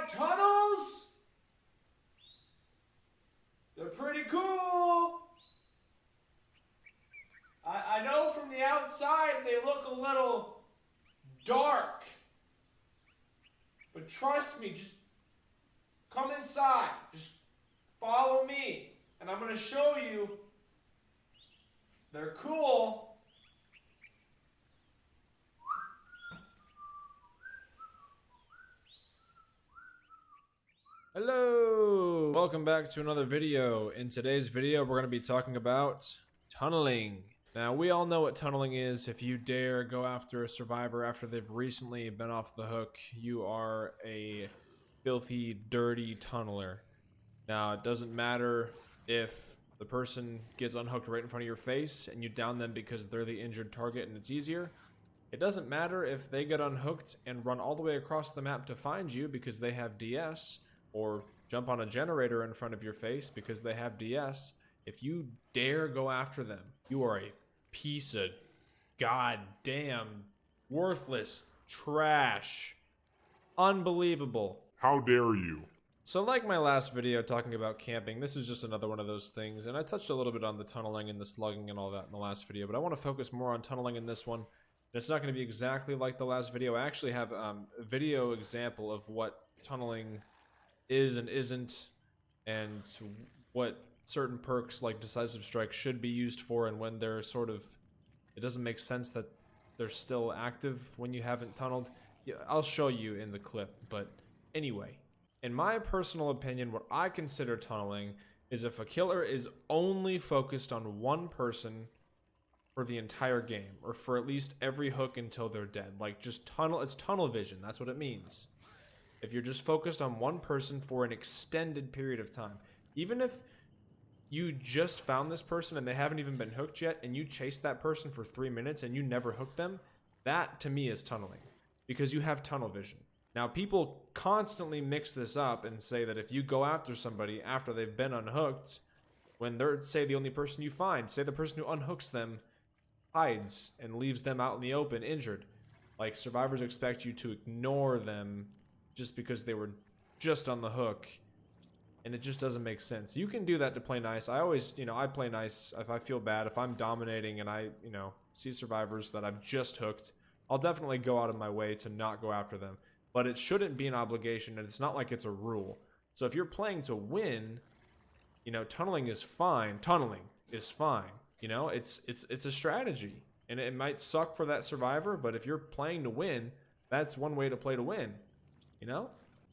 have tunnels? They're pretty cool. I know from the outside they look a little dark. But trust me, just come inside. Just follow me. And I'm going to show you. They're cool. Hello! Welcome back to another video. In today's video, we're going to be talking about tunneling. Now, we all know what tunneling is. If you dare go after a survivor after they've recently been off the hook, you are a filthy, dirty tunneler. Now, it doesn't matter if the person gets unhooked right in front of your face and you down them because they're the injured target and it's easier. It doesn't matter if they get unhooked and run all the way across the map to find you because they have DS, or jump on a generator in front of your face because they have DS. If you dare go after them, you are a piece of goddamn worthless trash. Unbelievable. How dare you? So like my last video talking about camping, this is just another one of those things, and I touched a little bit on the tunneling and the slugging and all that in the last video, but I want to focus more on tunneling in this one. And it's not going to be exactly like the last video. I actually have a video example of what tunneling is and isn't, and what certain perks like Decisive Strike should be used for, and when they're sort of, it doesn't make sense that they're still active when you haven't tunneled. Yeah, I'll show you in the clip, but anyway. In my personal opinion, what I consider tunneling is if a killer is only focused on one person for the entire game, or for at least every hook until they're dead. Like, just tunnel, it's tunnel vision, that's what it means. If you're just focused on one person for an extended period of time. Even if you just found this person and they haven't even been hooked yet, and you chase that person for 3 minutes and you never hook them, that to me is tunneling, because you have tunnel vision. Now, people constantly mix this up and say that if you go after somebody after they've been unhooked, when they're, say, the only person you find, say the person who unhooks them hides and leaves them out in the open injured, like, survivors expect you to ignore them just because they were just on the hook, and it just doesn't make sense. You can do that to play nice. I always, I play nice. If I feel bad, if I'm dominating and I, see survivors that I've just hooked, I'll definitely go out of my way to not go after them. But it shouldn't be an obligation, and it's not like it's a rule. So if you're playing to win, tunneling is fine. Tunneling is fine. It's a strategy, and it might suck for that survivor, but if you're playing to win, that's one way to play to win.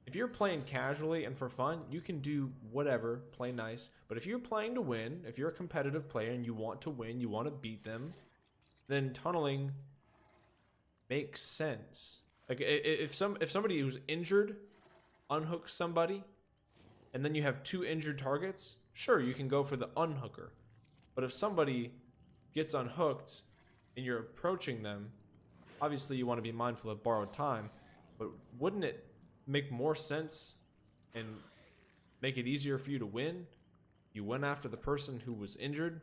If you're playing casually and for fun, you can do whatever, play nice. But if you're playing to win, if you're a competitive player and you want to win, you want to beat them, then tunneling makes sense. Like, if somebody who's injured unhooks somebody, and then you have two injured targets, sure, you can go for the unhooker. But if somebody gets unhooked and you're approaching them, obviously you want to be mindful of borrowed time, but wouldn't it make more sense and make it easier for you to win? You went after the person who was injured.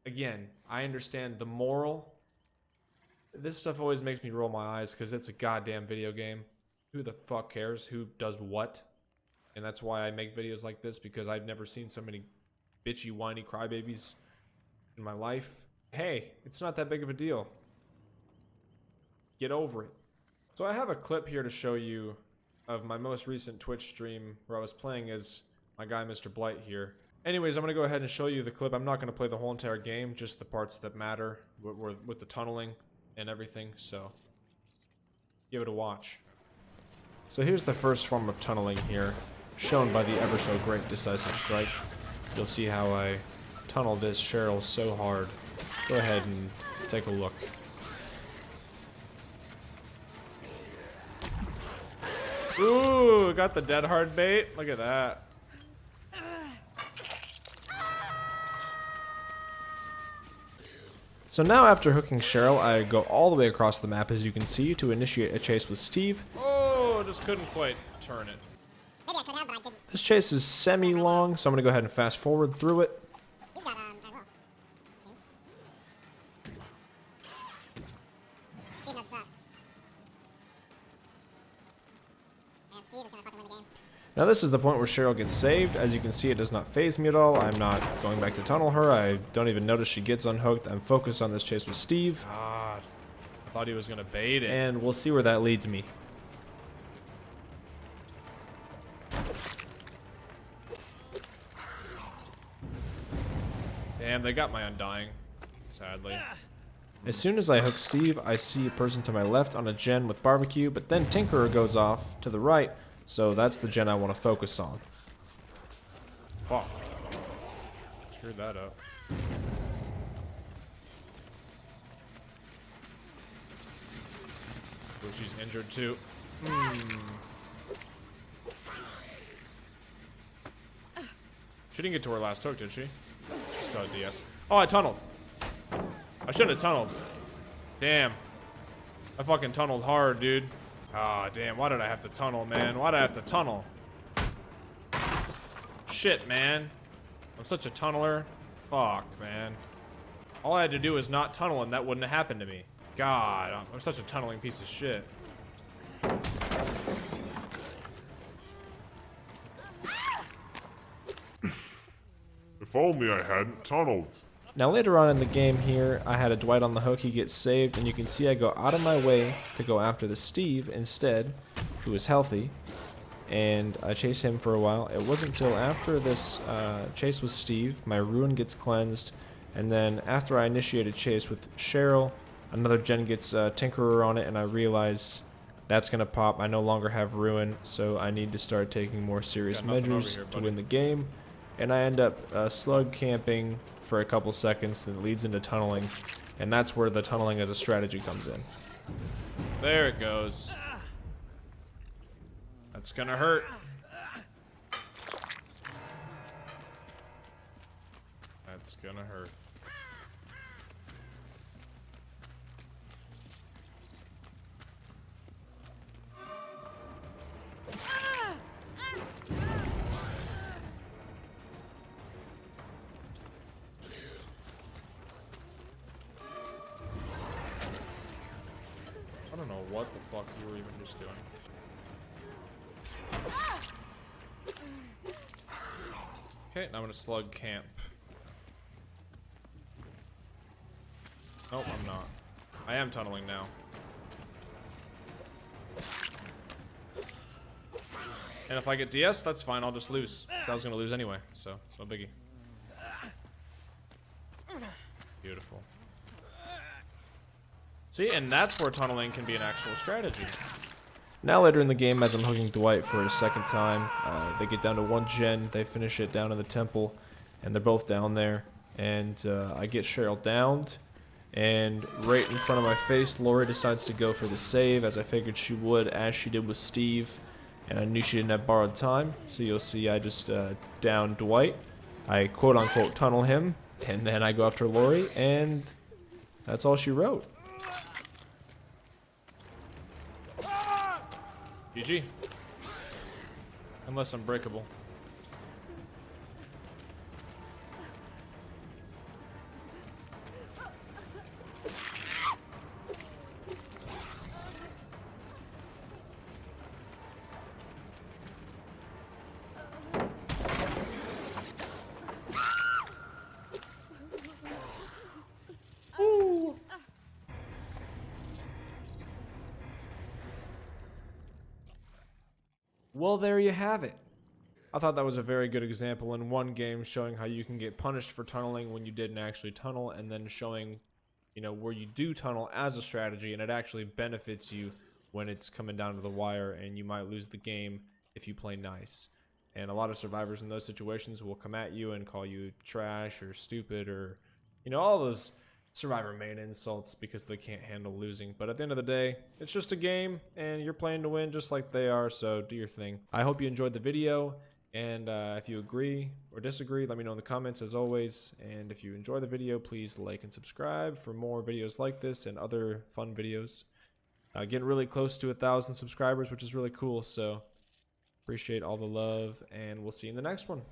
Again, I understand the moral. This stuff always makes me roll my eyes because it's a goddamn video game. Who the fuck cares who does what? And that's why I make videos like this, because I've never seen so many bitchy, whiny crybabies in my life. Hey, it's not that big of a deal. Get over it. So I have a clip here to show you of my most recent Twitch stream where I was playing as my guy Mr. Blight here. Anyways, I'm going to go ahead and show you the clip. I'm not going to play the whole entire game, just the parts that matter with the tunneling and everything, so give it a watch. So here's the first form of tunneling here, shown by the ever so great Decisive Strike. You'll see how I tunnel this Cheryl so hard. Go ahead and take a look. Ooh, got the dead hard bait. Look at that. So now after hooking Cheryl, I go all the way across the map, as you can see, to initiate a chase with Steve. Oh, just couldn't quite turn it. Maybe I could have, but I didn't. This chase is semi-long, so I'm going to go ahead and fast forward through it. He's got, seems. Steve knows what's up. Now this is the point where Cheryl gets saved. As you can see, it does not faze me at all. I'm not going back to tunnel her. I don't even notice she gets unhooked. I'm focused on this chase with Steve. God, I thought he was gonna bait it. And we'll see where that leads me. Damn, they got my Undying, sadly. As soon as I hook Steve, I see a person to my left on a gen with barbecue, but then Tinkerer goes off to the right, so that's the gen I want to focus on. Fuck. Screwed that up. Oh, she's injured too. She didn't get to her last hook, did she? She still had DS. Oh, I tunneled. I shouldn't have tunneled. Damn. I fucking tunneled hard, dude. Ah, damn. Why did I have to tunnel, man? Why did I have to tunnel? Shit, man. I'm such a tunneler. Fuck, man. All I had to do was not tunnel and that wouldn't have happened to me. God, I'm such a tunneling piece of shit. If only I hadn't tunneled. Now later on in the game here, I had a Dwight on the hook, he gets saved, and you can see I go out of my way to go after the Steve instead, who is healthy, and I chase him for a while. It wasn't until after this chase with Steve, my Ruin gets cleansed, and then after I initiate a chase with Cheryl, another gen gets Tinkerer on it, and I realize that's going to pop. I no longer have Ruin, so I need to start taking more serious Got nothing measures over here, to buddy. win the game. And I end up slug camping for a couple seconds that leads into tunneling, and that's where the tunneling as a strategy comes in. There it goes. That's gonna hurt. That's gonna hurt. I don't know what the fuck you were even just doing. Okay, now I'm gonna slug camp. Nope, I'm not. I am tunneling now. And if I get DS, that's fine, I'll just lose. 'Cause I was gonna lose anyway, so it's no biggie. Beautiful. See, and that's where tunneling can be an actual strategy. Now later in the game, as I'm hooking Dwight for a second time, they get down to one gen, they finish it down in the temple, and they're both down there, and I get Cheryl downed, and right in front of my face, Lori decides to go for the save, as I figured she would, as she did with Steve, and I knew she didn't have borrowed time, so you'll see I just down Dwight, I quote-unquote tunnel him, and then I go after Lori, and that's all she wrote. GG. Unless I'm breakable. Well, there you have it. I thought that was a very good example in one game showing how you can get punished for tunneling when you didn't actually tunnel, and then showing, you know, where you do tunnel as a strategy and it actually benefits you when it's coming down to the wire and you might lose the game if you play nice. And a lot of survivors in those situations will come at you and call you trash or stupid or, you know, all those survivor main insults because they can't handle losing. But at the end of the day, it's just a game and you're playing to win just like they are, so do your thing. I hope you enjoyed the video, and if you agree or disagree, let me know in the comments as always. And if you enjoy the video, please like and subscribe for more videos like this and other fun videos. Getting really close to 1,000 subscribers, which is really cool, so appreciate all the love, and we'll see you in the next one.